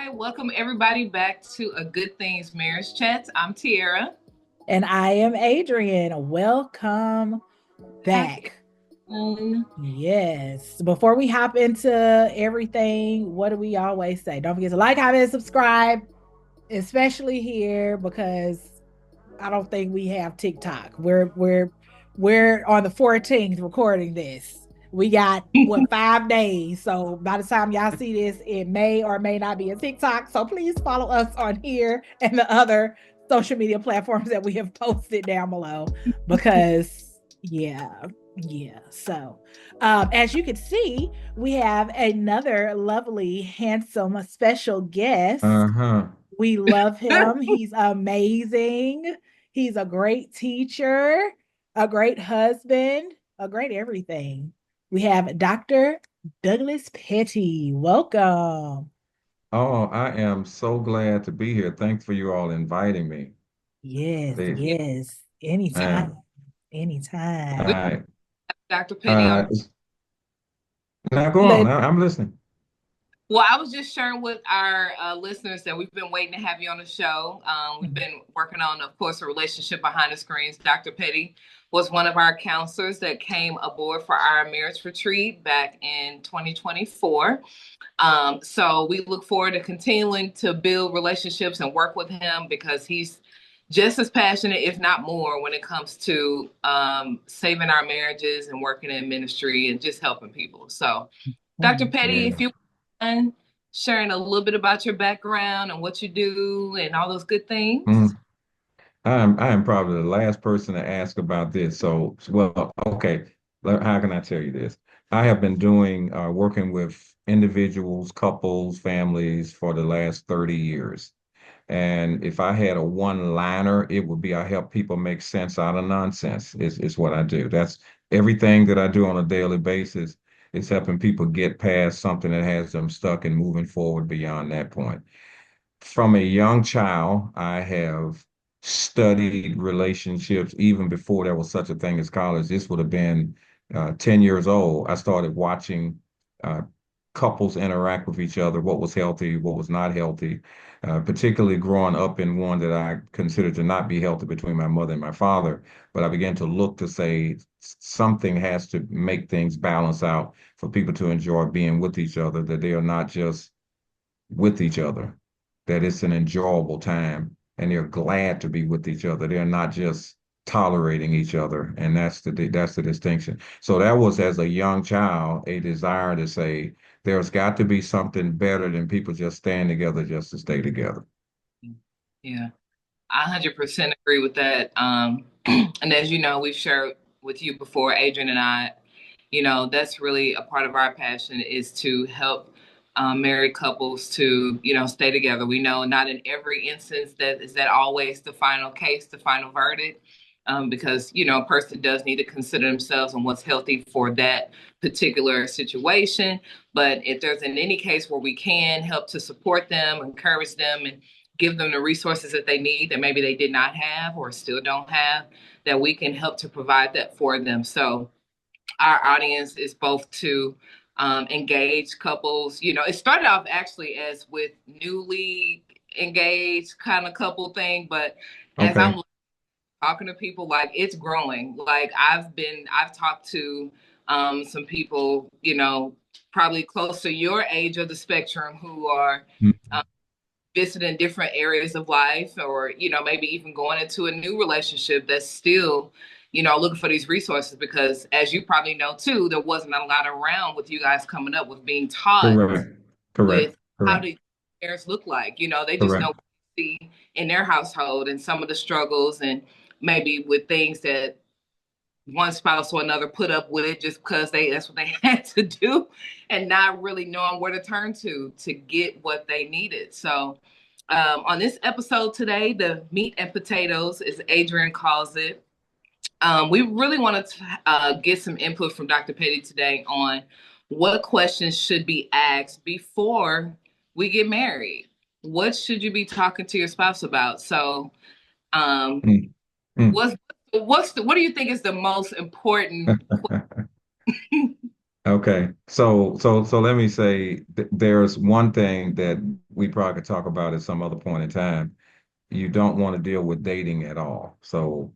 right, welcome everybody back to A Good Things Marriage Chats. I'm Tiara. And I am Adrian. Welcome Back. back. Yes. Before we hop into everything, what do we always say? Don't forget to like, comment, and subscribe, especially here because I don't think we have TikTok. We're on the 14th recording this. We got what 5 days. So by the time y'all see this, it may or may not be a TikTok. So please follow us on here and the other social media platforms that we have posted down below because yeah. So as you can see, we have another lovely, handsome, special guest. Uh-huh. We love him. He's amazing. He's a great teacher, a great husband, a great everything. We have Dr. Douglas Petty. Welcome. Oh, I am so glad to be here. Thanks for you all inviting me. Yes, They, yes. Anytime. man, We Anytime. I, Dr. Petty on. uh, now go on. Let I'm listening. Well, I was just sharing with our listeners that we've been waiting to have you on the show. We've been working on, of course, a relationship behind the screens. Dr. Petty was one of our counselors that came aboard for our marriage retreat back in 2024. So we look forward to continuing to build relationships and work with him because he's just as passionate, if not more, when it comes to saving our marriages and working in ministry and just helping people. So, Dr. Petty, if Yeah. you mind sharing a little bit about your background and what you do and all those good things. Mm. I am probably the last person to ask about this. So, well, okay. How can I tell you this? I have been doing working with individuals, couples, families for the last 30 years. And if I had a one-liner, it would be I help people make sense out of nonsense is what I do. That's everything that I do on a daily basis is helping people get past something that has them stuck and moving forward beyond that point. From a young child, I have studied relationships even before there was such a thing as college. This would have been 10 years old. I started watching uh, couples interact with each other, what was healthy, what was not healthy, particularly growing up in one that I considered to not be healthy between my mother and my father. But I began to look to say something has to make things balance out for people to enjoy being with each other, that they are not just with each other, that it's an enjoyable time and they're glad to be with each other. They're not just tolerating each other. And that's the distinction. So that was as a young child, a desire to say there's got to be something better than people just staying together just to stay together. Yeah, I 100% agree with that. And as you know, we've shared with you before, Adrian and I, that's really a part of our passion is to help married couples to, stay together. We know not in every instance that is that always the final case, the final verdict, because, a person does need to consider themselves and what's healthy for that particular situation. But if there's in any case where we can help to support them, encourage them, and give them the resources that they need that maybe they did not have or still don't have, that we can help to provide that for them. So our audience is both to engage couples. It started off actually as with newly engaged kind of couple thing, but as Okay. I'm talking to people, like it's growing. Like I've talked to some people, probably close to your age of the spectrum who are Mhm. um, visiting different areas of life or maybe even going into a new relationship that's still looking for these resources because as you probably know too, there wasn't a lot around with you guys coming up with being taught Correct. with Correct. how Correct. do parents look like. They just know Correct. what they see in their household and some of the struggles and maybe with things that one spouse or another put up with it just because that's what they had to do and not really knowing where to turn to get what they needed. So on this episode today, the meat and potatoes, as Adrian calls it, we really wanted to get some input from Dr. Petty today on what questions should be asked before we get married. What should you be talking to your spouse about? So, um, Mm, mm. what do you think is the most important question? Okay. So let me say there's one thing that we probably could talk about at some other point in time. You don't want to deal with dating at all. So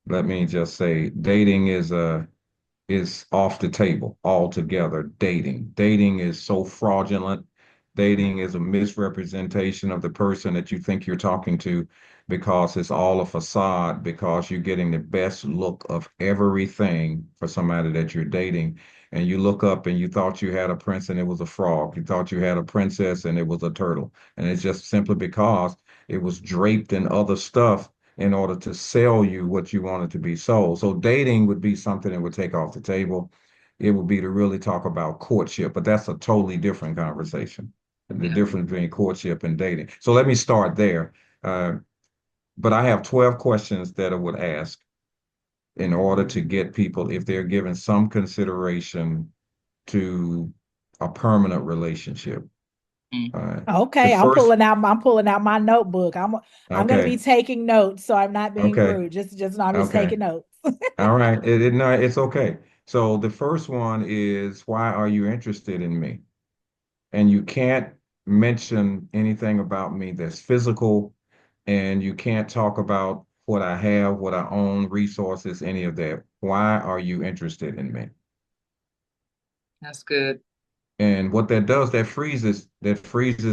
let me just say, dating is off the table altogether. Dating is so fraudulent. Dating is a misrepresentation of the person that you think you're talking to because it's all a facade, because you're getting the best look of everything for somebody that you're dating. And you look up and you thought you had a prince and it was a frog. You thought you had a princess and it was a turtle. And it's just simply because it was draped in other stuff in order to sell you what you wanted to be sold. So dating would be something that would take off the table. It would be to really talk about courtship, but that's a totally different conversation. The Yeah. difference between courtship and dating. So let me start there. Uh, but I have 12 questions that I would ask in order to get people, if they're given some consideration to a permanent relationship. Mm. The Okay, first, I'm pulling out my notebook. I'm gonna be okay, taking notes, so I'm not being okay, rude. Just no, I'm just okay. taking notes. All right. No, it's okay. So the first one is, why are you interested in me? And you can't mention anything about me that's physical, and you can't talk about what I have, what I own, resources, any of that. Why are you interested in me? That's good. And what that does, that freezes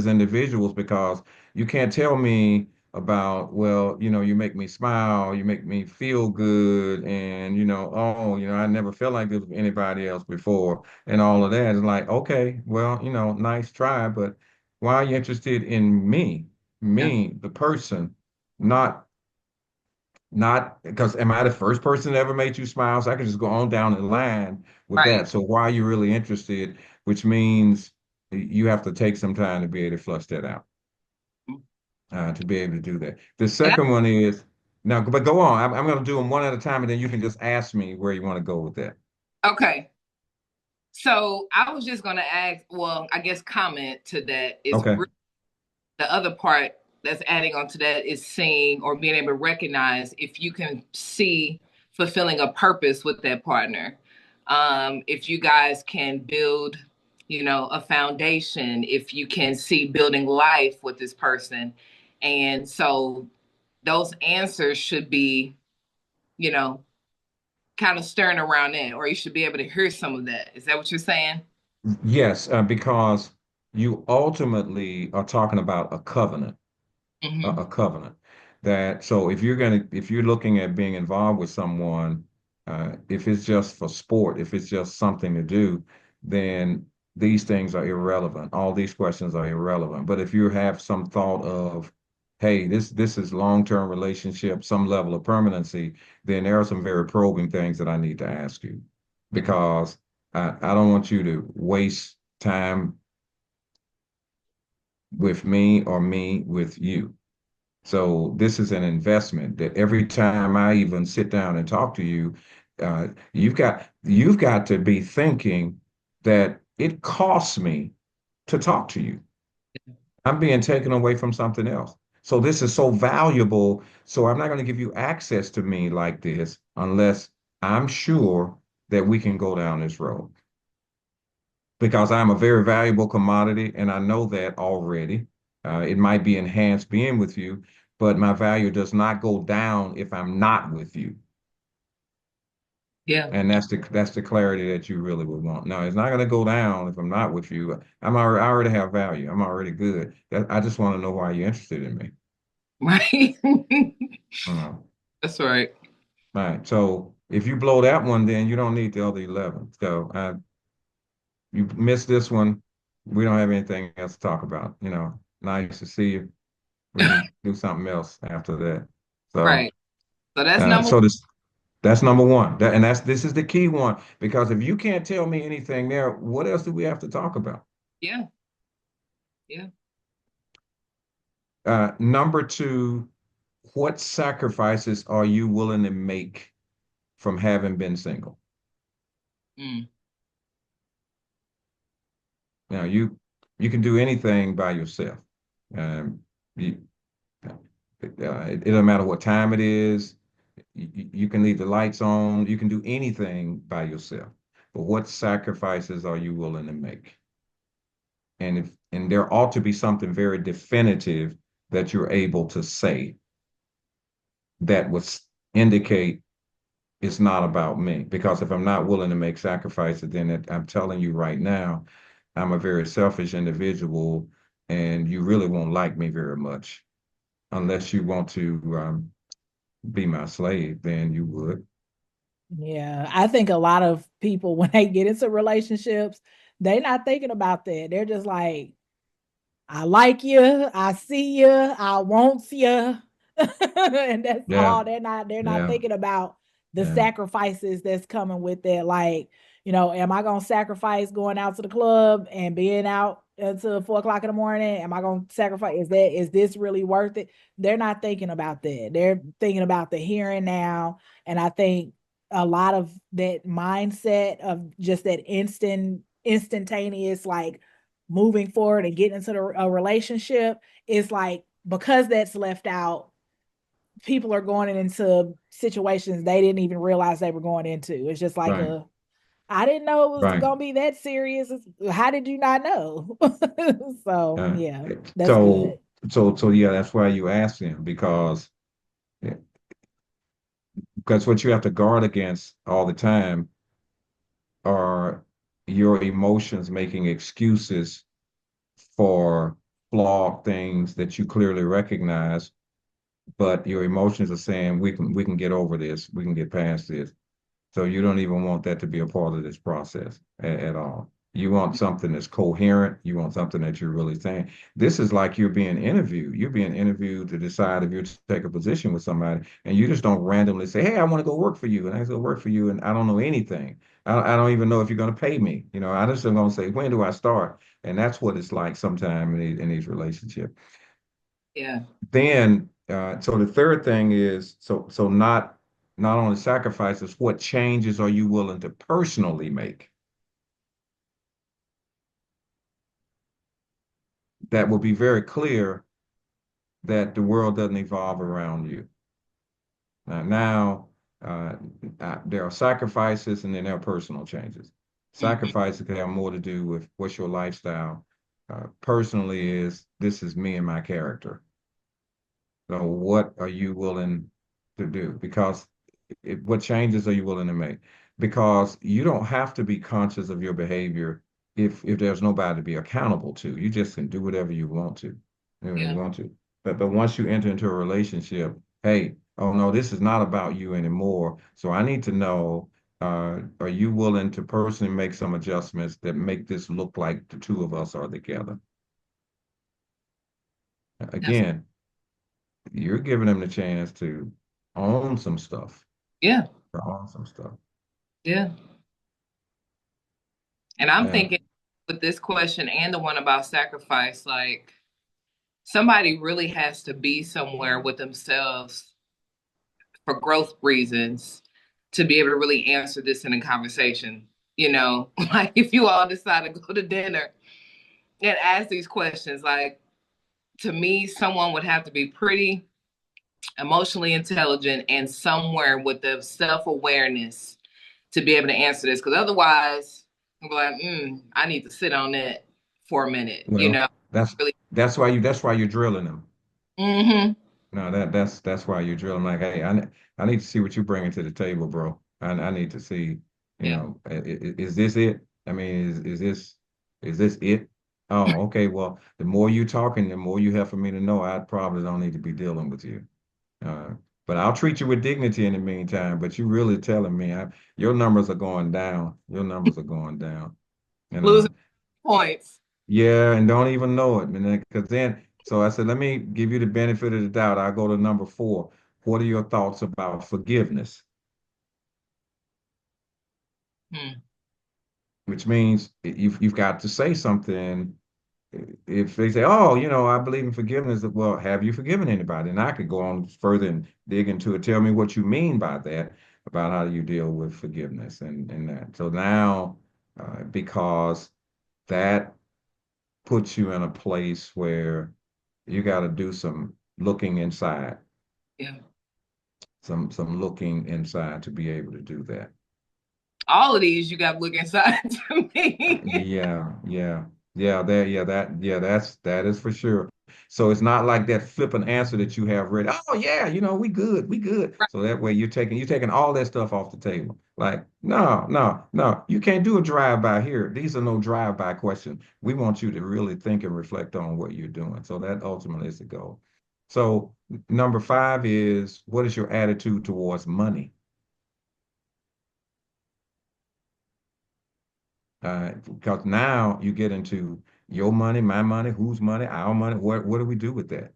individuals because you can't tell me about, well, you make me smile, you make me feel good, and oh, I never felt like this with anybody else before, and all of that is like, okay, well, nice try, but why are you interested in me? Yeah. Me, the person, not not because am I the first person that ever made you smile? So I can just go on down the line with Right. that. So why are you really interested? Which means you have to take some time to be able to flush that out, to be able to do that. The And second one is now, but go on. I'm going to do them one at a time, and then you can just ask me where you want to go with that. okay. So I was just gonna ask, well, I guess comment to that is Okay. the other part that's adding on to that is seeing or being able to recognize if you can see fulfilling a purpose with that partner. If you guys can build, a foundation, if you can see building life with this person. And so those answers should be, you know, kind of stirring around that, or you should be able to hear some of that. Is that what you're saying? Yes, because you ultimately are talking about a covenant. a, Mm-hmm. a covenant that so if you're looking at being involved with someone, if it's just for sport, if it's just something to do, then these things are irrelevant. All these questions are irrelevant. But if you have some thought of, hey, this is long-term relationship, some level of permanency, then there are some very probing things that I need to ask you, because I don't want you to waste time with me or me with you. So this is an investment that every time I even sit down and talk to you, you've got to be thinking that it costs me to talk to you. I'm being taken away from something else. So this is so valuable. So I'm not going to give you access to me like this unless I'm sure that we can go down this road, because I'm a very valuable commodity, and I know that already. It might be enhanced being with you, but my value does not go down if I'm not with you. Yeah. And that's the clarity that you really would want. No, it's not going to go down if I'm not with you. I already have value. I'm already good. I just want to know why you're interested in me. Right. Uh, That's right. right. So if you blow that one, then you don't need the other 11. So you miss this one, we don't have anything else to talk about. Nice to see you. We can do something else after that. So, Right. So that's number so that's number one. This is the key one, because if you can't tell me anything there, what else do we have to talk about? yeah. Yeah. Number two, what sacrifices are you willing to make from having been single? Mm. Now, you can do anything by yourself. Um, you, it doesn't matter what time it is. You can leave the lights on. You can do anything by yourself. But what sacrifices are you willing to make? And And there ought to be something very definitive that you're able to say that would indicate it's not about me. Because if I'm not willing to make sacrifices, then I'm telling you right now, I'm a very selfish individual, and you really won't like me very much unless you want to be my slave. Then you would. Yeah, I think a lot of people when they get into relationships, they're not thinking about that. They're just like, I like you, I see you, I want you. And that's Yeah, all. They're not yeah, thinking about the yeah. sacrifices that's coming with it. Like, am I gonna sacrifice going out to the club and being out until 4 o'clock in the morning? Am I gonna sacrifice? Is this really worth it? They're not thinking about that. They're thinking about the here and now. And I think a lot of that mindset of just that instantaneous, like moving forward and getting into a relationship is like, because that's left out, people are going into situations they didn't even realize they were going into. It's just like Right, a, I didn't know it was right. gonna be that serious. How did you not know? So Uh, yeah, that's good. so, so yeah, that's why you ask him because what you have to guard against all the time are your emotions making excuses for flawed things that you clearly recognize, but your emotions are saying we can get over this, we can get past this. So you don't even want that to be a part of this process at all. You want something that's coherent. You want something that you're really saying. This is like you're being interviewed. You're being interviewed to decide if you take a position with somebody, and you just don't randomly say, "Hey, I want to go work for you," and I go work for you, and I don't know anything. I don't even know if you're going to pay me. I just am going to say, "When do I start?" And that's what it's like sometimes in these relationships. Yeah. Then, so the third thing is not only sacrifices, what changes are you willing to personally make that will be very clear that the world doesn't evolve around you. Now, uh, there are sacrifices and then there are personal changes. Hmm. Sacrifices can have more to do with what's your lifestyle. Personally, is this is me and my character. So, what are you willing to do? Because what changes are you willing to make? Because you don't have to be conscious of your behavior if there's nobody to be accountable to. You just can do whatever you want to, when you Yeah. want to. But once you enter into a relationship, hey, oh no, this is not about you anymore. So I need to know, are you willing to personally make some adjustments that make this look like the two of us are together? That's Again, you're giving them the chance to own some stuff, yeah. to own some stuff. Yeah. And I'm Yeah. thinking with this question and the one about sacrifice, like somebody really has to be somewhere with themselves for growth reasons to be able to really answer this in a conversation. Like if you all decide to go to dinner and ask these questions, like to me, someone would have to be pretty emotionally intelligent and somewhere with the self awareness to be able to answer this. Because otherwise, I'm like, I need to sit on that for a minute. Well, that's Really. that's why you're drilling them. Mm-hmm. No, that's why you're drilling. Like, hey, I need to see what you're bringing to the table, bro. I need to see, Yeah. is this it? I mean, is this it? Oh, okay. Well, the more you talking, the more you have for me to know. I probably don't need to be dealing with you. Uh, but I'll treat you with dignity in the meantime. But you really telling me, your numbers are going down. Your numbers are going down. You Losing know. points. Yeah, and don't even know it, man. Because then, so I said, let me give you the benefit of the doubt. I'll go to number four. What are your thoughts about forgiveness? Hmm. Which means you've got to say something. If they say, oh, I believe in forgiveness, well, have you forgiven anybody? And I could go on further and dig into it. Tell me what you mean by that, about how you deal with forgiveness and that. So now, because that puts you in a place where you got to do some looking inside, Yeah. some looking inside to be able to do that. All of these you got to look inside to me. Yeah, yeah, That is for sure. So it's not like that flippant answer that you have ready. Oh yeah, we good. Right. So that way you're taking all that stuff off the table. Like, no, no, no, you can't do a drive-by here. These are no drive-by questions. We want you to really think and reflect on what you're doing. So that ultimately is the goal. So number five is, what is your attitude towards money? Because now you get into your money, my money, whose money, our money. What do we do with that?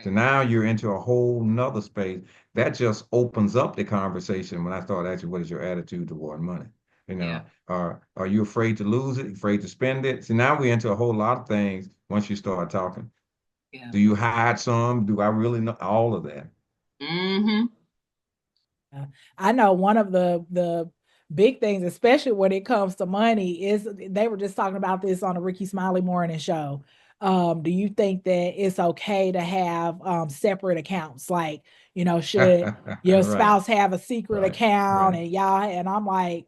So Right. now you're into a whole nother space that just opens up the conversation when I start asking, what is your attitude toward money? Yeah. Are you afraid to lose it, afraid to spend it? See, now we're into a whole lot of things once you start talking. Yeah. Do you hide some? Do I really know all of that? Mm-hmm. Uh, I know one of the big things, especially when it comes to money, is they were just talking about this on the Ricky Smiley Morning Show. Do you think that it's okay to have separate accounts? Like, should your Right, spouse have a secret right, account right, and y'all? And I'm like,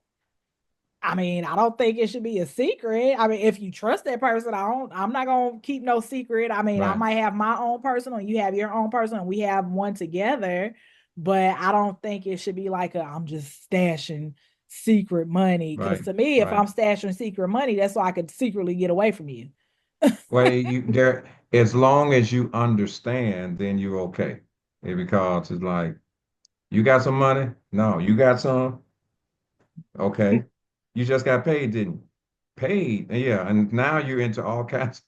I mean, I don't think it should be a secret. I mean, if you trust that person, I'm not gonna keep no secret. I mean, I right, might have my own personal, you have your own personal, we have one together, but I don't think it should be like I'm just stashing secret money. Cause right, to me, if right. I'm stashing secret money, that's so I could secretly get away from you. Well, as long as you understand, then you're okay. Because it's like, you got some money? No, you got some? Okay. You just got paid, didn't you? Paid. Yeah. And now you're into all kinds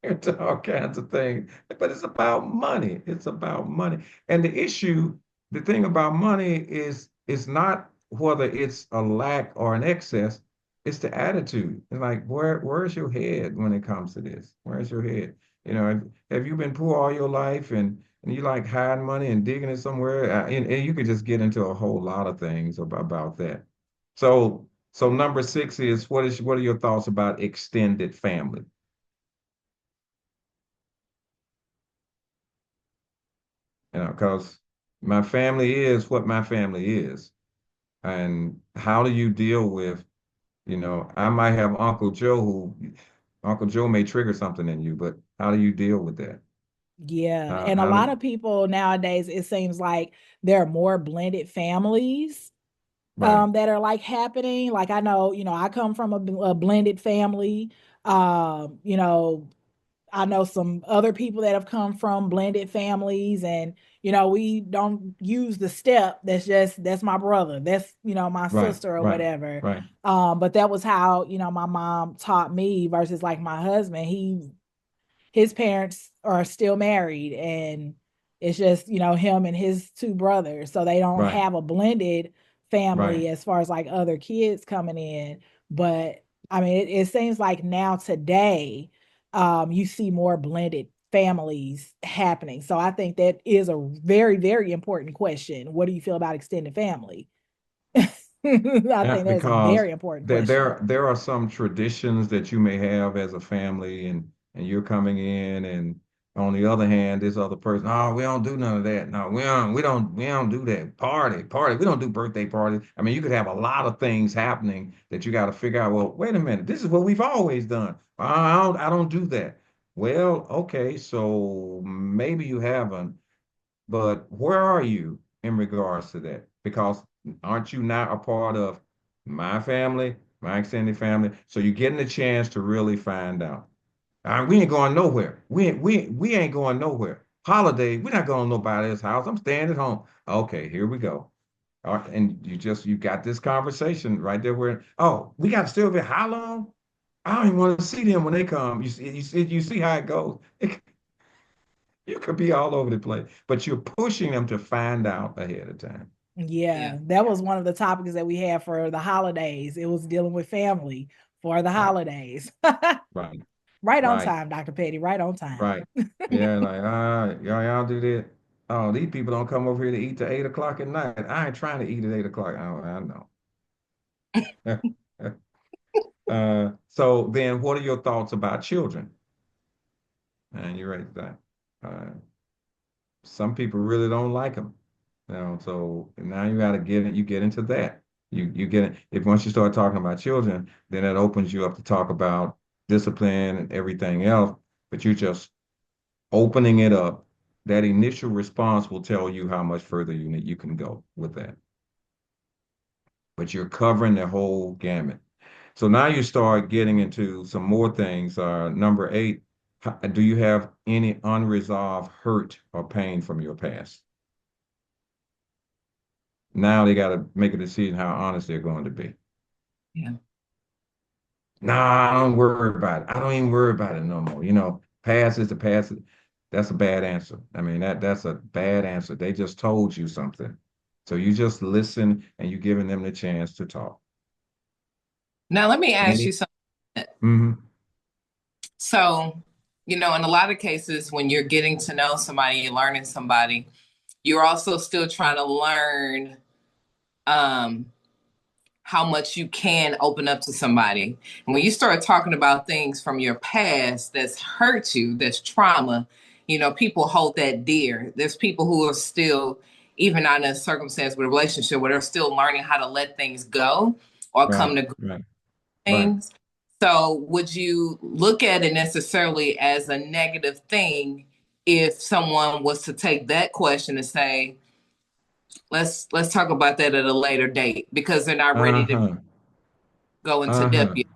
into all kinds of things. But it's about money. It's about money. And the thing about money is not whether it's a lack or an excess, it's the attitude. It's like, where's your head when it comes to this? Where's your head? Have you been poor all your life and you like hiding money and digging it somewhere? And you could just get into a whole lot of things about that. So number six is, what are your thoughts about extended family? Because my family is what my family is. And how do you deal with, I might have Uncle Joe may trigger something in you, but how do you deal with that? Yeah. How, And a how lot do, of people nowadays, it seems like there are more blended families right, that are like happening. Like I know, I come from a blended family. You know, I know some other people that have come from blended families, and we don't use the step. That's my brother. That's my right, sister or right, whatever. right, But that was how my mom taught me versus like my husband. His parents are still married, and it's just him and his two brothers, so they don't right, have a blended right. family as far as like other kids coming in. But I mean, it seems like now today you see more blended families happening, so I think that is a very, very important question. What do you feel about extended family? I Yeah, think that is a because very important there question. there there are some traditions that you may have as a family, and you're coming in, and on the other hand, this other person, oh, we don't do none of that. No, we don't do that. Party. We don't do birthday parties. I mean, you could have a lot of things happening that you got to figure out, well, wait a minute, this is what we've always done. I don't do that. Well, okay, so maybe you haven't. But where are you in regards to that? Because aren't you now a part of my family, my extended family? So you're getting a chance to really find out. We ain't going nowhere. We ain't going nowhere. Holiday, we're not going to nobody's house. I'm staying at home. Okay, here we go. All right, and you got this conversation right there where, oh, we got to stay over here. How long? I don't even want to see them when they come. You see how it goes. You could be all over the place, but you're pushing them to find out ahead of time. Yeah. Yeah, that was one of the topics that we had for the holidays. It was dealing with family for the Right, holidays. right, Right on right, time, Dr. Petty, right on time. right. Yeah, like, y'all do that. Oh, these people don't come over here to eat till 8 o'clock at night. I ain't trying to eat at 8 o'clock. I know. So then what are your thoughts about children? And you're right that. Some people really don't like them. So now you get into that. You get it. If once you start talking about children, then it opens you up to talk about discipline and everything else, but you're just opening it up. That initial response will tell you how much further you can go with that. But you're covering the whole gamut. So now you start getting into some more things. Number 8, do you have any unresolved hurt or pain from your past? Now they got to make a decision how honest they're going to be. Yeah. Nah, I don't worry about it. I don't even worry about it no more. Past is the past. That's a bad answer. I mean, that's a bad answer. They just told you something. So you just listen and you're giving them the chance to talk. Now, let me ask you Any? something. Mm-hmm. So, in a lot of cases, when you're getting to know somebody, you're learning somebody, you're also still trying to learn um, how much you can open up to somebody. And when you start talking about things from your past that's hurt you, that's trauma, people hold that dear. There's people who are still, even on a circumstance with a relationship, where they're still learning how to let things go or Right, come to right, right. things. So would you look at it necessarily as a negative thing if someone was to take that question and say, let's talk about that at a later date because they're not ready to Uh-huh. go into depth Uh-huh. yet?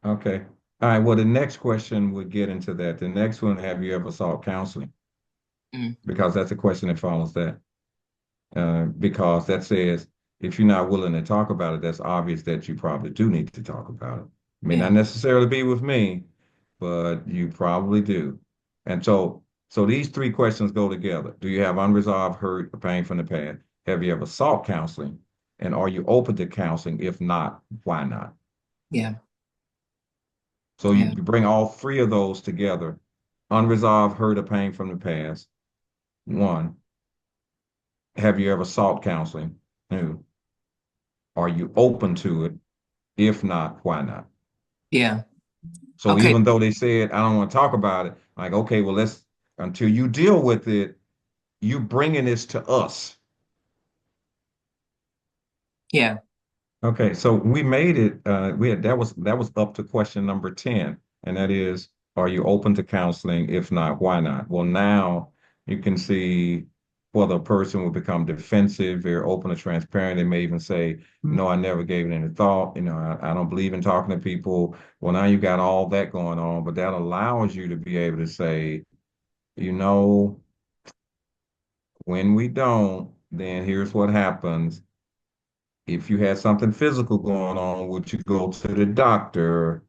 Okay. All right. Well, the next question would get into that. The next one, have you ever sought counseling? Mm, Because that's a question that follows that. Because that says if you're not willing to talk about it, that's obvious that you probably do need to talk about it. May yeah, not necessarily be with me, but you probably do. And so these three questions go together. Do you have unresolved hurt or pain from the past? Have you ever sought counseling? And are you open to counseling? If not, why not? yeah, So you yeah, bring all three of those together. Unresolved hurt or pain from the past. One, have you ever sought counseling? Two, are you open to it? If not, why not? yeah. So Okay, even though they said, I don't want to talk about it, like, okay, well, until you deal with it, you bringing this to us. yeah, Okay, so we made it. That was up to question number 10, and that is, are you open to counseling? If not, why not? Well, now you can see whether a person will become defensive, very open or transparent. They may even say, no, I never gave it any thought. I don't believe in talking to people. Well, now you got all that going on, but that allows you to be able to say, you know, when we don't, then here's what happens. If you had something physical going on, would you go to the doctor?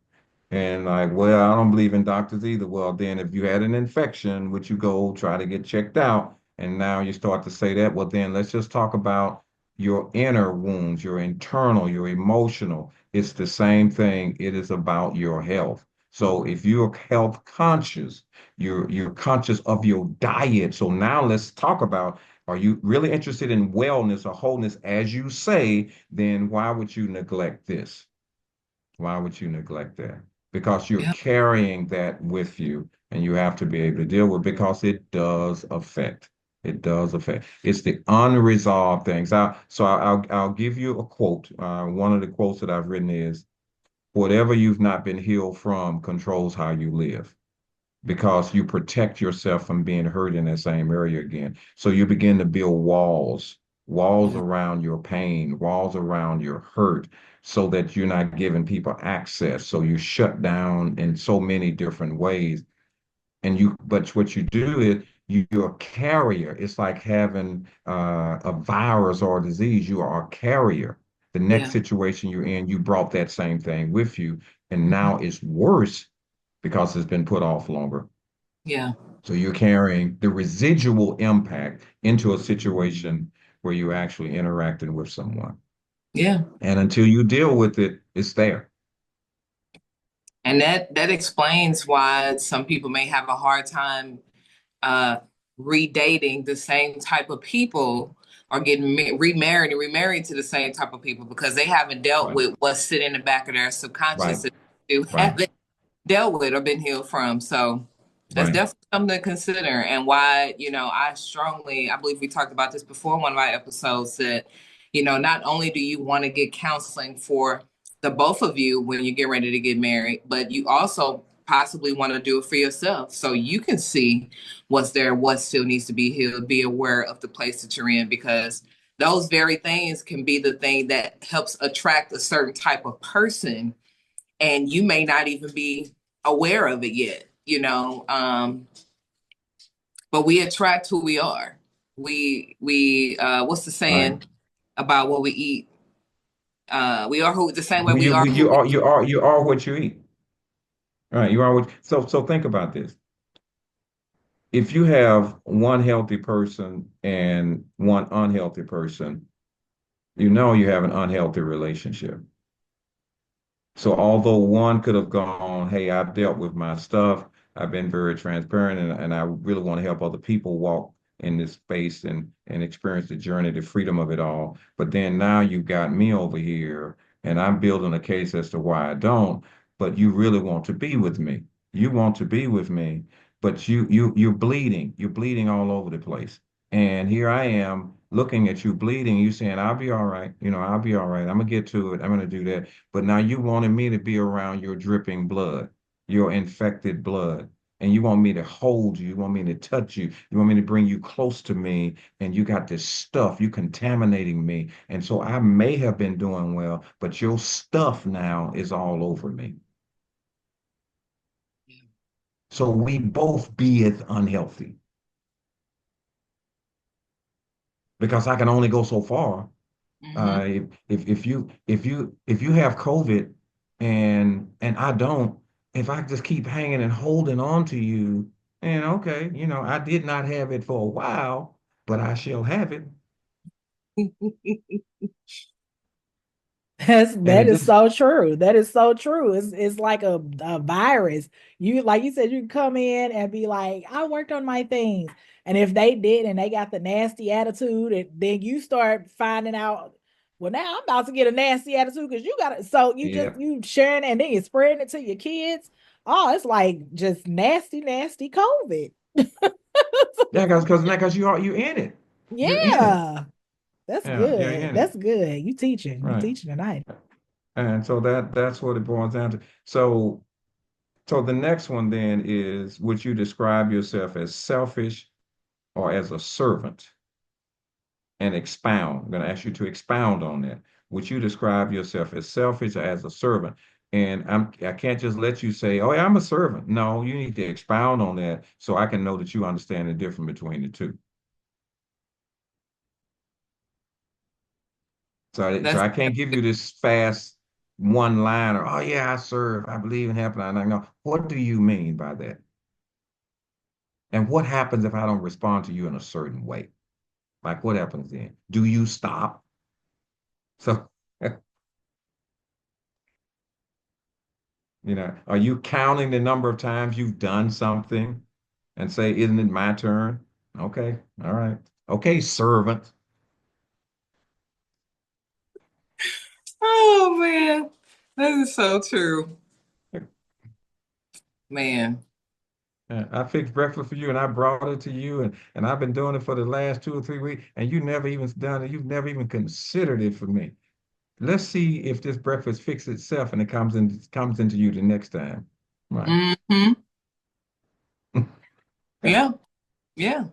And like, well, I don't believe in doctors either. Well, then if you had an infection, would you go try to get checked out? And now you start to say that, well, then let's just talk about your inner wounds, your internal, your emotional. It's the same thing. It is about your health. So if you're health conscious, you're conscious of your diet. So now let's talk about, are you really interested in wellness or wholeness as you say, then why would you neglect this? Why would you neglect that? Because you're yeah, carrying that with you and you have to be able to deal with it because it does affect. It does affect. It's the unresolved things. I'll give you a quote. One of the quotes that I've written is, whatever you've not been healed from controls how you live because you protect yourself from being hurt in that same area again. So you begin to build walls yeah, around your pain, walls around your hurt, so that you're not giving people access. So you shut down in so many different ways. But what you do is you're a carrier. It's like having a virus or a disease. You are a carrier. The next yeah, situation you're in, you brought that same thing with you, and mhm, now it's worse because it's been put off longer. yeah, So you're carrying the residual impact into a situation where you're actually interacting with someone. yeah. And until you deal with it, it's there. And that explains why some people may have a hard time uh, redating the same type of people or getting remarried and remarried to the same type of people because they haven't dealt Right, with what's sitting in the back of their subconscious right, that they right, haven't dealt with or been healed from. So that's right. definitely something to consider. And why, I believe we talked about this before in one of our episodes that, not only do you want to get counseling for the both of you when you get ready to get married, but you also possibly want to do it for yourself so you can see what's there, what still needs to be healed, be aware of the place that you're in, because those very things can be the thing that helps attract a certain type of person, and you may not even be aware of it yet, but we attract who we are. We what's the Right. saying about what we eat? We are who, the same way we are who You we. are you are what you eat. All right. You are what so think about this. If you have one healthy person and one unhealthy person, you know you have an unhealthy relationship. So although one could have gone, hey, I've dealt with my stuff, I've been very transparent, and I really want to help other people walk in this space and experience the journey, the freedom of it all. But then now you've got me over here, and I'm building a case as to why I don't, but you really want to be with me. You want to be with me, but you're bleeding. You're bleeding all over the place. And here I am looking at you bleeding, you saying, I'll be all right. I'll be all right. I'm gonna get to it. I'm gonna do that. But now you wanted me to be around your dripping blood, your infected blood. And you want me to hold you. You want me to touch you. You want me to bring you close to me. And you got this stuff. You contaminating me. And so I may have been doing well, but your stuff now is all over me. So we both be it unhealthy because I can only go so far. Mm-hmm. If you have COVID and I don't, if I just keep hanging and holding on to you, and okay, I did not have it for a while, but I shall have it. And That it is just, so true. That is so true. It's like a virus. You like you said, you can come in and be like, I worked on my things. And if they did and they got the nasty attitude, and then you start finding out, well, now I'm about to get a nasty attitude because you got it. So yeah, you sharing and then you're spreading it to your kids. Oh, it's like just nasty, nasty COVID. yeah, because you in it, you're in it. Yeah, that's Yeah, you're good. in it, That's good. You teaching. You right? teaching tonight. And so that's what it boils down to. So the next one then is, would you describe yourself as selfish or as a servant? And expound. I'm going to ask you to expound on that. Would you describe yourself as selfish or as a servant? And I can't just let you say, "Oh, yeah, I'm a servant." No, you need to expound on that so I can know that you understand the difference between the two. So That's I can't give you this fast one liner. Oh yeah, I serve. I believe in helping. I know. What do you mean by that? And what happens if I don't respond to you in a certain way? Like what happens then? Do you stop? So are you counting the number of times you've done something and say, isn't it my turn? Okay, all right. Okay, servant. Oh man, that is so true, man. I fixed breakfast for you and I brought it to you and I've been doing it for the last 2 or 3 weeks and you never even done it. You've never even considered it for me. Let's see if this breakfast fixes itself and it comes into you the next time. Right. Mm-hmm. Yeah, yeah.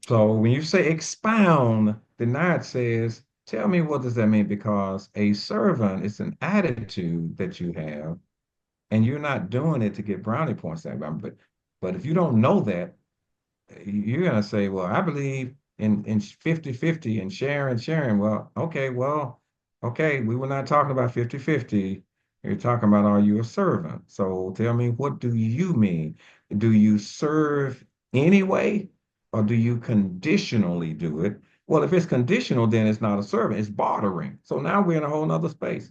So when you say expound, the Nard says, tell me what does that mean? Because a servant is an attitude that you have, and you're not doing it to get brownie points. But if you don't know that, you're going to say, well, I believe in 50-50 and sharing. Well, okay, we were not talking about 50-50. You're talking about, are you a servant? So tell me, what do you mean? Do you serve anyway, or do you conditionally do it? Well, if it's conditional, then it's not a servant, it's bartering. So now we're in a whole nother space.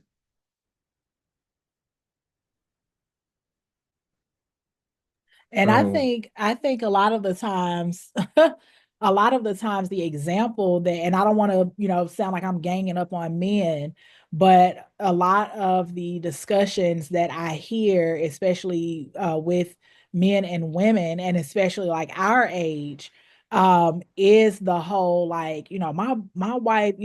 And So I think a lot of the times a lot of the times the example that, and I don't want to, sound like I'm ganging up on men, but a lot of the discussions that I hear, especially with men and women, and especially like our age, is the whole like, my wife,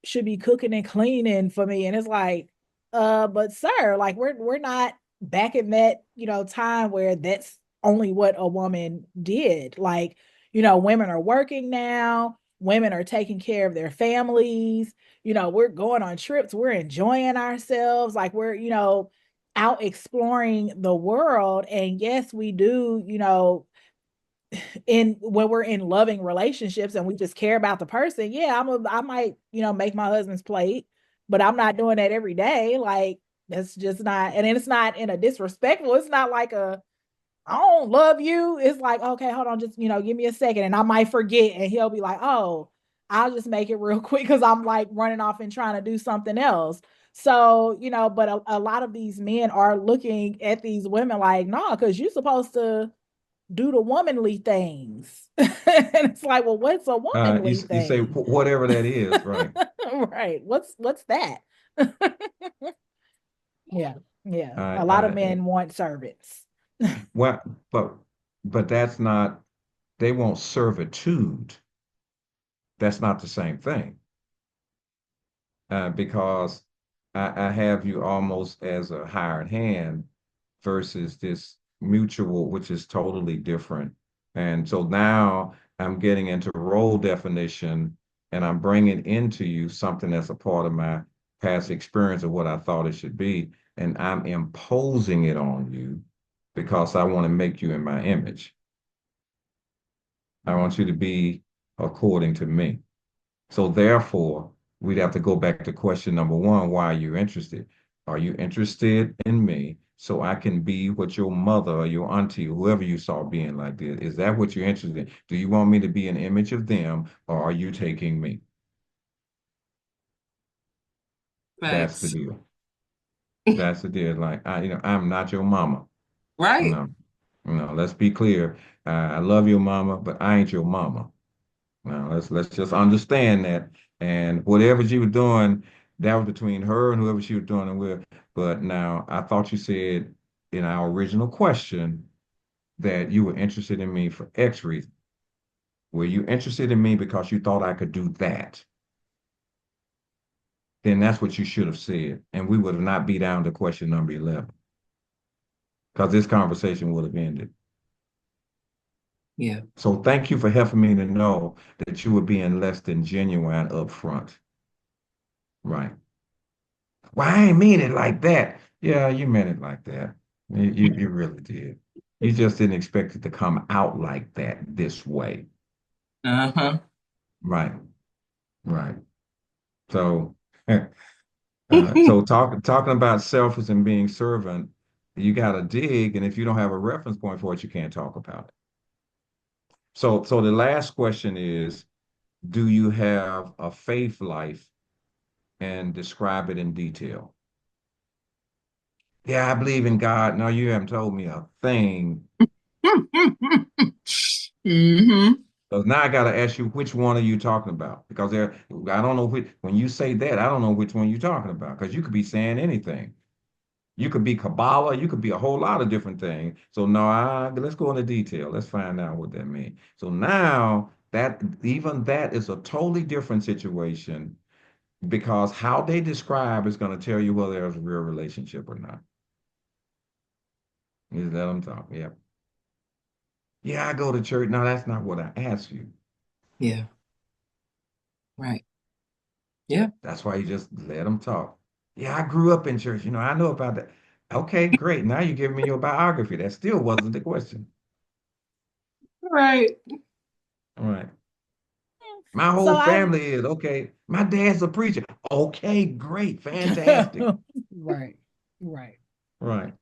should be cooking and cleaning for me. And it's like, but sir, like we're not back in that, time where that's only what a woman did. Like, women are working now, women are taking care of their families, we're going on trips, we're enjoying ourselves, like we're, out exploring the world. And yes, we do, in when we're in loving relationships and we just care about the person, yeah, I might, make my husband's plate, but I'm not doing that every day. Like, that's just not, and it's not in a disrespectful, it's not like a I don't love you. It's like, okay, hold on, just give me a second. And I might forget, and he'll be like, oh, I'll just make it real quick because I'm like running off and trying to do something else. So, but a lot of these men are looking at these women like, no, because you're supposed to do the womanly things. And it's like, well, what's a You, womanly you say thing? whatever that is, right? Right. What's that? Yeah. Yeah. I, A lot of I, men want servants. well, but that's not. They want servitude. That's not the same thing. Because I have you almost as a hired hand versus this mutual, which is totally different. And so now I'm getting into role definition and I'm bringing into you something that's a part of my past experience of what I thought it should be. And I'm imposing it on you because I want to make you in my image. I want you to be according to me. So therefore, we'd have to go back to question number one, why are you interested? Are you interested in me so I can be what your mother or your auntie, or whoever you saw being like this? Is that what you're interested in? Do you want me to be an image of them or are you taking me? That's the Facts. deal. That's the deal. Like I'm not your mama. Right. No, no, let's be clear. I love your mama, but I ain't your mama. Now let's just understand that. And whatever she was doing, that was between her and whoever she was doing it with. But now I thought you said in our original question that you were interested in me for X reason. Were you interested in me because you thought I could do that? Then that's what you should have said. And we would have not be down to question number 11 because this conversation would have ended. Yeah. So thank you for helping me to know that you were being less than genuine up front. Right. Well, I ain't mean it like that. Yeah, you meant it like that. You really did. You just didn't expect it to come out like that this way. Uh-huh. Right, right. So, so talking about selfish and being servant, you got to dig, and if you don't have a reference point for it, you can't talk about it. So the last question is, do you have a faith life and describe it in detail? Yeah, I believe in God. No, you haven't told me a thing. Mm-hmm. So now I got to ask you, which one are you talking about? Because I don't know which, when you say that, I don't know which one you're talking about because you could be saying anything. You could be Kabbalah, you could be a whole lot of different things. So no, let's go into detail. Let's find out what that means. So now that even that is a totally different situation because how they describe is going to tell you whether there's a real relationship or not. Is that I'm talking? Yeah. Yeah, I go to church. No, that's not what I asked you. Yeah. Right. Yeah. That's why you just let them talk. Yeah, I grew up in church. I know about that. Okay, great. Now you're giving me your biography. That still wasn't the question. Right. All right. My So whole I family is okay. My dad's a preacher. Okay, great. Fantastic. right, right. Right.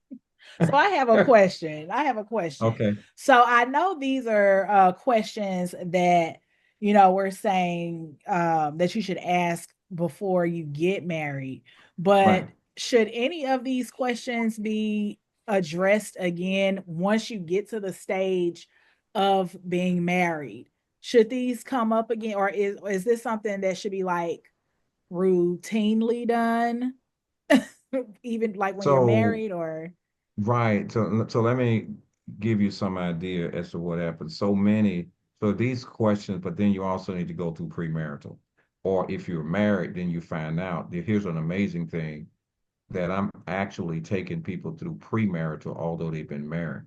So I have a question. I have a question. Okay. So I know these are questions that we're saying that you should ask before you get married. Right. But should any of these questions be addressed again once you get to the stage of being married? Should these come up again, or is this something that should be like routinely done, even like when you're So, married, or right. So let me give you some idea as to what happens. So these questions, but then you also need to go through premarital. Or if you're married, then you find out. Here's an amazing thing. that I'm actually taking people through premarital, although they've been married,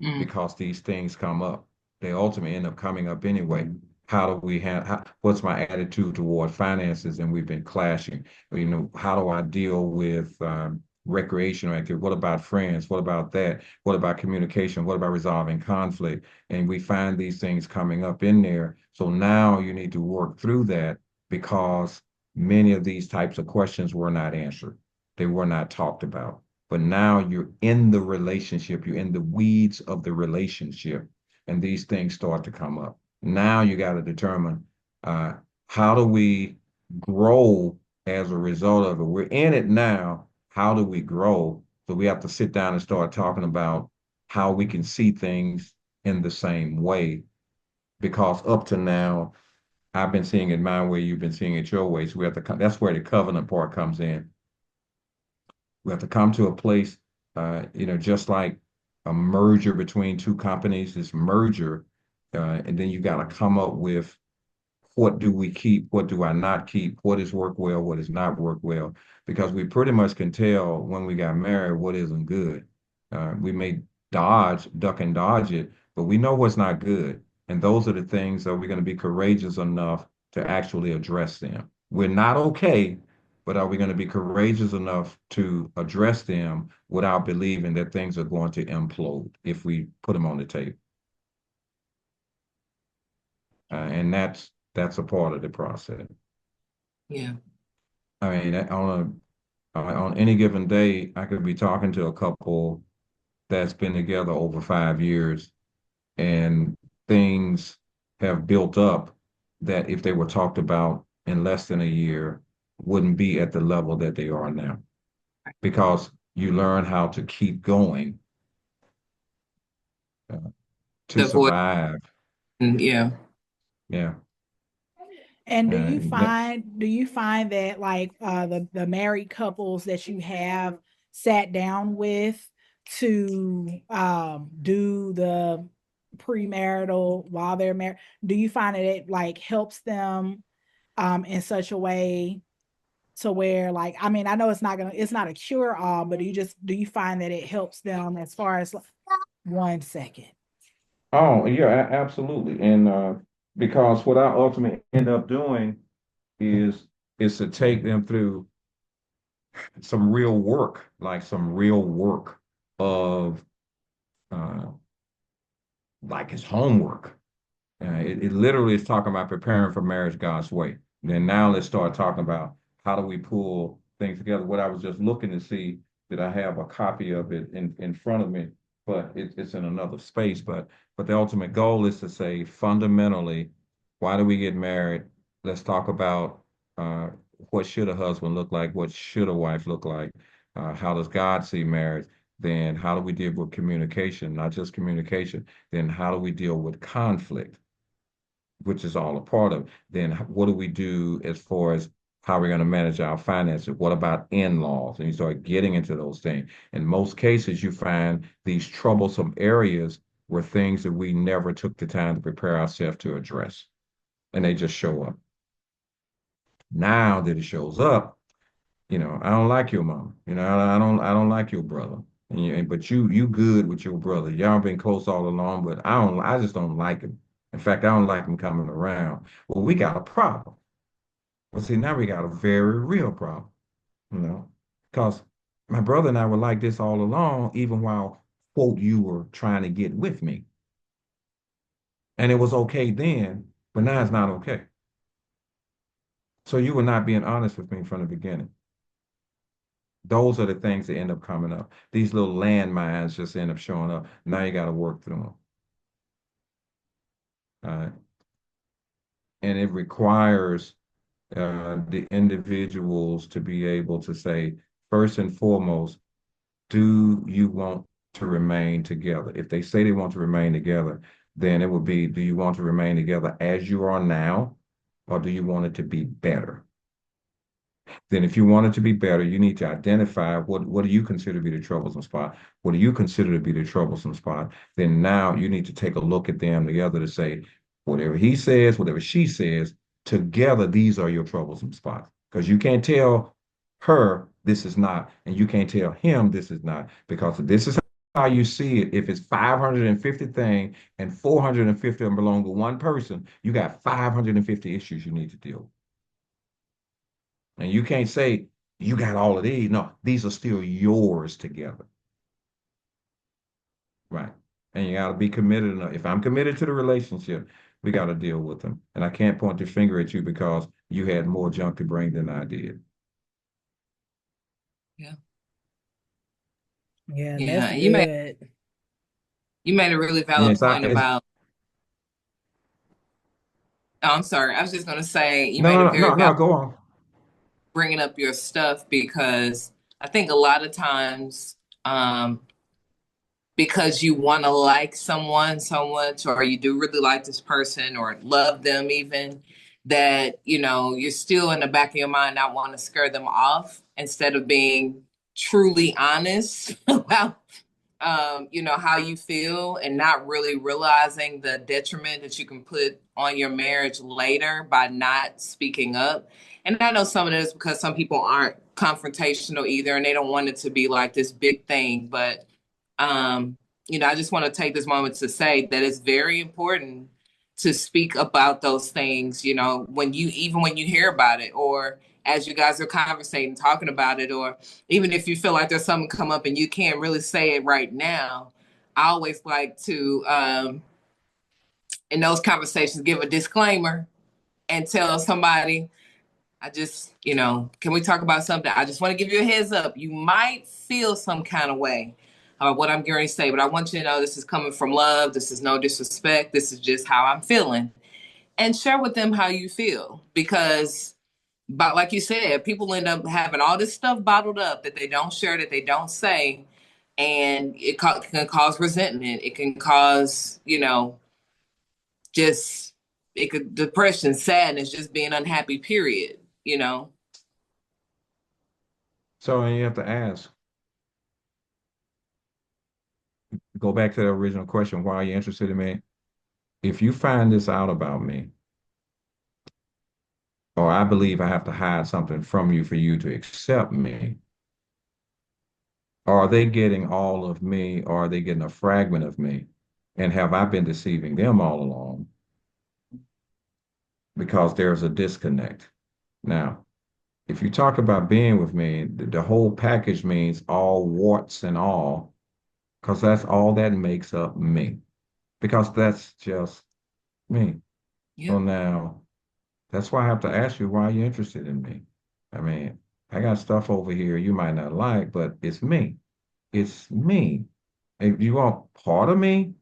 Mm. because these things come up. They ultimately end up coming up anyway. How do we have, what's my attitude toward finances? And we've been clashing. You know, how do I deal with recreational activity? What about friends? What about that? What about communication? What about resolving conflict? And we find these things coming up in there. So now you need to work through that because many of these types of questions were not answered. They were not talked about. But now you're in the relationship, you're in the weeds of the relationship, and these things start to come up. Now you got to determine uh, how do we grow as a result of it. We're in it now. How do we grow? So we have to sit down and start talking about how we can see things in the same way. Because up to now, I've been seeing it my way, you've been seeing it your way. So we have to, that's where the covenant part comes in. We have to come to a place, just like a merger between two companies, this merger, and then you got to come up with what do we keep, what do I not keep, what is work well, what is not work well, because we pretty much can tell when we got married what isn't good. We may duck and dodge it, but we know what's not good. And those are the things that we're going to be courageous enough to actually address them. We're not okay, but are we going to be courageous enough to address them without believing that things are going to implode if we put them on the table? And that's a part of the process. Yeah. I mean, on any given day, I could be talking to a couple that's been together over 5 years, and things have built up that if they were talked about in less than a year, wouldn't be at the level that they are now. Because you learn how to keep going uh, to The avoid. survive. Yeah. Yeah. And Uh, do you find that like the married couples that you have sat down with to do the premarital while they're married, do you find that it like helps them in such a way to where like I mean I know it's not a cure all, but do you find that it helps them as far as 1 second? oh, yeah, absolutely. And because what I ultimately end up doing is is to take them through some real work of uh, like his homework. It literally is talking about preparing for marriage God's way. Then now let's start talking about how do we pull things together. What I was just looking to see that I have a copy of it in front of me, but it's in another space. But the ultimate goal is to say fundamentally, why do we get married? Let's talk about uh, what should a husband look like? What should a wife look like? How does God see marriage? Then how do we deal with communication? Not just communication. Then how do we deal with conflict? Which is all a part of. Then what do we do as far as how we're going to manage our finances? What about in-laws? And you start getting into those things. In most cases, you find these troublesome areas were things that we never took the time to prepare ourselves to address, and they just show up. Now that it shows up, I don't like your mom. I don't like your brother. But you good with your brother. Y'all been close all along, but I just don't like him. In fact, I don't like him coming around. Well, we got a problem. Well, see, now we got a very real problem, you know, because my brother and I were like this all along, even while, quote, you were trying to get with me. And it was okay then, but now it's not okay. So you were not being honest with me from the beginning. Those are the things that end up coming up. These little landmines just end up showing up. Now you got to work through them. Uh, and it requires the individuals to be able to say, first and foremost, do you want to remain together? If they say they want to remain together, then it would be, do you want to remain together as you are now, or do you want it to be better? Then if you want it to be better, you need to identify what do you consider to be the troublesome spot? What do you consider to be the troublesome spot? Then now you need to take a look at them together to say, whatever he says, whatever she says, together, these are your troublesome spots. Because you can't tell her this is not, and you can't tell him this is not, because this is how you see it. If it's 550 things and 450 of them belong to one person, you got 550 issues you need to deal with. And you can't say you got all of these. No, these are still yours together. Right. And you got to be committed enough. If I'm committed to the relationship, we got to deal with them. And I can't point the finger at you because you had more junk to bring than I did. Yeah. Yeah, that's Yeah. good. You made a really And valid point about, oh, I'm sorry. I was just going to say you no, made a no, no, very no, no, valid go on. bringing up your stuff because I think a lot of times, um, because you want to like someone so much, or you do really like this person or love them even, that, you're still in the back of your mind not want to scare them off instead of being truly honest about how you feel and not really realizing the detriment that you can put on your marriage later by not speaking up. And I know some of it is because some people aren't confrontational either and they don't want it to be like this big thing. But, um, I just want to take this moment to say that it's very important to speak about those things, even when you hear about it, or as you guys are conversating, talking about it, or even if you feel like there's something come up and you can't really say it right now. I always like to, in those conversations, give a disclaimer and tell somebody, I just, can we talk about something? I just want to give you a heads up. You might feel some kind of way what I'm going to say, but I want you to know this is coming from love. This is no disrespect. This is just how I'm feeling. And share with them how you feel. Because, but like you said, people end up having all this stuff bottled up that they don't share, that they don't say. And it can cause resentment. It can cause, just, it could depression, sadness, just being unhappy, period. So you have to ask, go back to the original question, why are you interested in me? If you find this out about me, or I believe I have to hide something from you for you to accept me, are they getting all of me, or are they getting a fragment of me? And have I been deceiving them all along? Because there's a disconnect. Now, if you talk about being with me, the whole package means all warts and all, because that's all that makes up me, because that's just me. So Yeah. now, that's why I have to ask you, why are you interested in me? I mean, I got stuff over here you might not like, but it's me. It's me. If you want part of me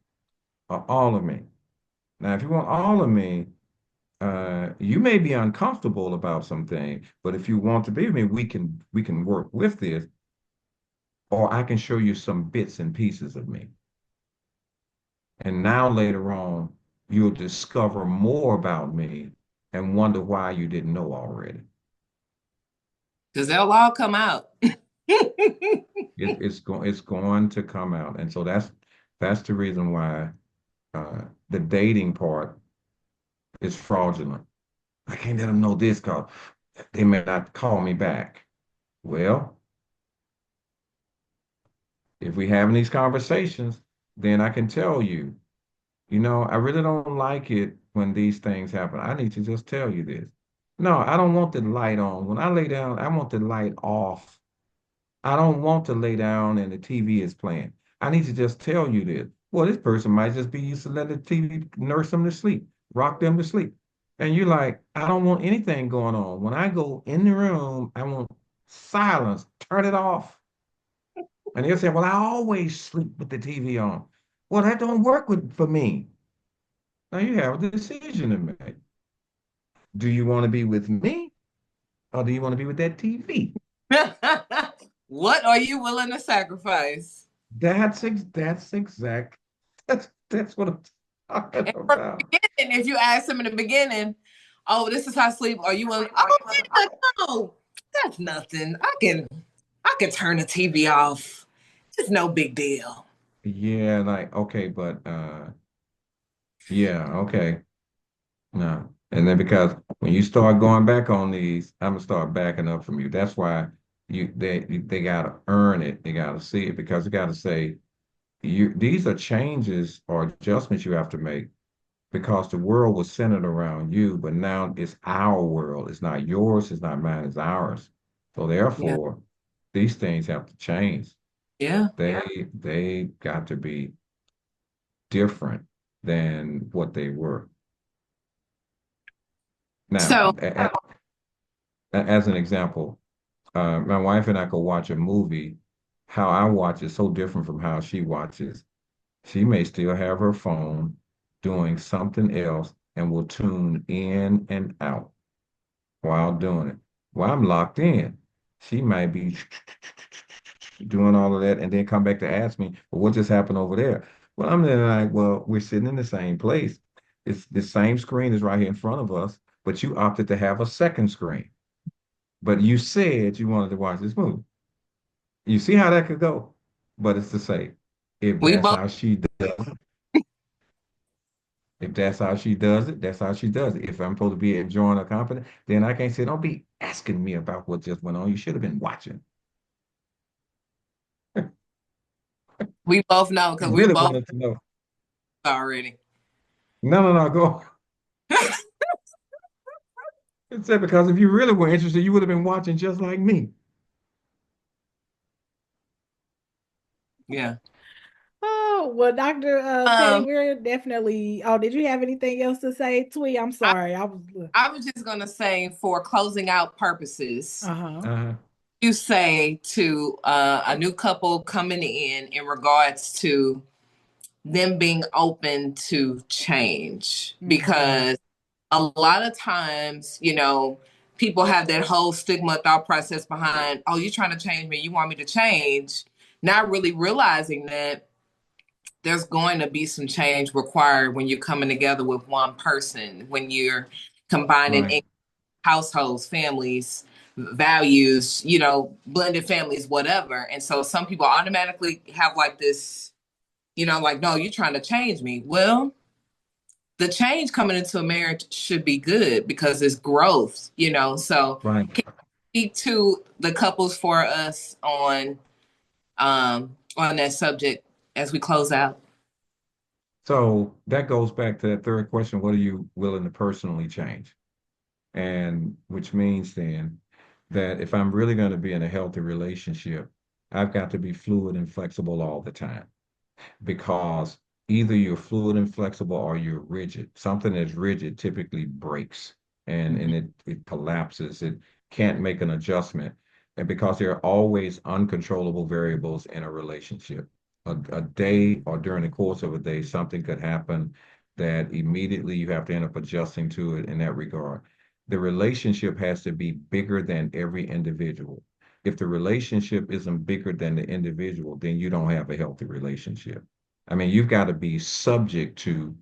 or all of me. Now, if you want all of me, you may be uncomfortable about something, but if you want to be with me, we can work with this, or I can show you some bits and pieces of me. And now later on, you'll discover more about me and wonder why you didn't know already. Because they'll all come out. It's going to come out, and so that's the reason why the dating part is fraudulent. I can't let them know this because they may not call me back. Well, if we having these conversations, then I can tell you, I really don't like it when these things happen. I need to just tell you this. No, I don't want the light on. When I lay down, I want the light off. I don't want to lay down and the TV is playing. I need to just tell you this. Well, this person might just be used to let the TV nurse them to sleep, rock them to sleep. And you're like, I don't want anything going on. When I go in the room, I want silence, turn it off. And they'll say, well, I always sleep with the TV on. Well, that don't work for me. Now you have a decision to make. Do you want to be with me or do you want to be with that TV? What are you willing to sacrifice? That's exact. That's what I'm talking And from the about. beginning, if you ask them in the beginning, oh, this is how I sleep, are you willing? Oh, yeah, no, that's nothing. I can turn the TV off. It's no big deal. Yeah, like okay, but yeah, okay. No. And then because when you start going back on these, I'm gonna start backing up from you. That's why They gotta earn it. They gotta see it because they gotta say these are changes or adjustments you have to make because the world was centered around you, but now it's our world. It's not yours, it's not mine, it's ours. So Yeah. therefore, these things have to change. Yeah. They got to be different than what they were. Now, So as an example, my wife and I could watch a movie. How I watch is so different from how she watches. She may still have her phone doing something else and will tune in and out while doing it. While I'm locked in, she might be doing all of that and then come back to ask me, well, what just happened over there? Well, I'm then like, well, we're sitting in the same place. It's the same screen is right here in front of us, but you opted to have a second screen. But you said you wanted to watch this movie. You see how that could go? But it's to say, if we that's both how she does it, if that's how she does it, that's how she does it. If I'm supposed to be enjoying her company, then I can't say, don't be asking me about what just went on. You should have been watching. we both know You because we really both wanted to know. already. No, no, no, go. It's said because if you really were interested, you would have been watching just like me. Yeah. Oh, well, Dr. Petty, Um, we're definitely. Oh, did you have anything else to say, Twee? I'm I, sorry. I was. I was just gonna say for closing out purposes, Uh-huh. Uh, you say to a new couple coming in regards to them being open to change Mm-hmm. because a lot of times, people have that whole stigma thought process behind, oh, you're trying to change me, you want me to change, not really realizing that there's going to be some change required when you're coming together with one person, when you're combining right, households, families, values, blended families, whatever. And so some people automatically have like this, like, no, you're trying to change me. Well, the change coming into a marriage should be good because it's growth. So right. can you speak to the couples for us on that subject as we close out? So that goes back to that third question. What are you willing to personally change? And which means then that if I'm really going to be in a healthy relationship, I've got to be fluid and flexible all the time because either you're fluid and flexible or you're rigid. Something that's rigid typically breaks and it collapses. It can't make an adjustment. And because there are always uncontrollable variables in a relationship. A day or during the course of a day, something could happen that immediately you have to end up adjusting to it in that regard. The relationship has to be bigger than every individual. If the relationship isn't bigger than the individual, then you don't have a healthy relationship. I mean, you've got to be subject to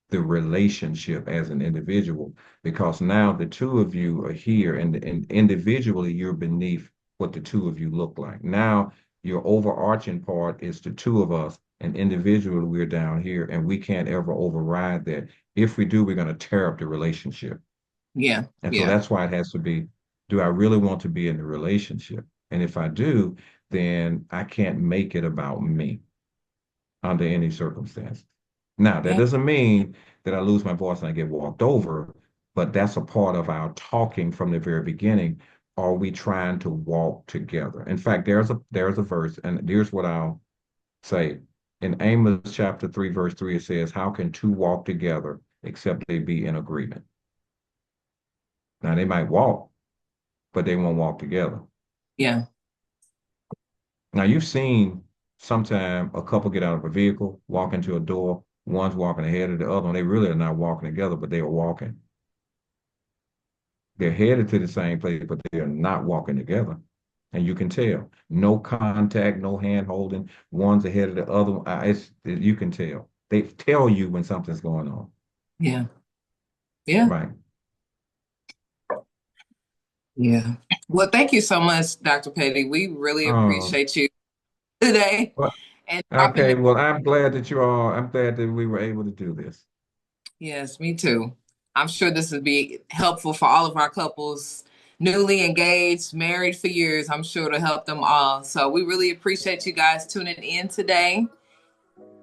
the relationship as an individual because now the two of you are here and individually you're beneath what the two of you look like. Now, your overarching part is the two of us, and individually we're down here, and we can't ever override that. If we do, we're going to tear up the relationship. Yeah, And so yeah, that's why it has to be, do I really want to be in the relationship? And if I do, then I can't make it about me under any circumstance. Now, that yeah, doesn't mean that I lose my voice and I get walked over, but that's a part of our talking from the very beginning. Are we trying to walk together? In fact, there's a verse, and here's what I'll say. In Amos chapter 3, verse 3, it says, how can two walk together except they be in agreement? Now they might walk, but they won't walk together. yeah, Now you've seen sometime a couple get out of a vehicle, walk into a door, one's walking ahead of the other one. They really are not walking together, but they are walking. They're headed to the same place, but they are not walking together. And you can tell. No contact, no hand holding. One's ahead of the other one. You can tell. They tell you when something's going on. yeah, yeah, Right. yeah. Well, thank you so much, Dr. Petty. We really Um, appreciate you today well, and dropping your. okay. Well, I'm glad that we were able to do this. Yes, me too. I'm sure this would be helpful for all of our couples newly engaged, married for years. I'm sure to help them all. So we really appreciate you guys tuning in today.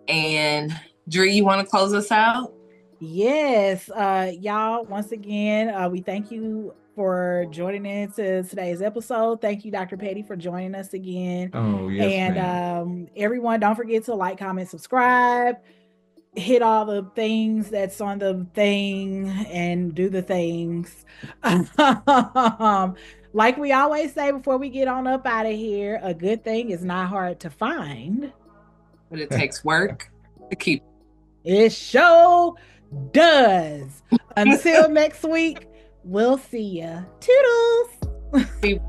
And Dree, you want to close us out? Yes, y'all, once again, we thank you for joining into today's episode. Thank you, Dr. Petty, for joining us again. Oh, yes, And ma'am. everyone, don't forget to like, comment, subscribe, hit all the things that's on the thing, and do the things. Like we always say before we get on up out of here, a good thing is not hard to find, But it takes work to keep. it sure does. Until next week, we'll see ya. Toodles.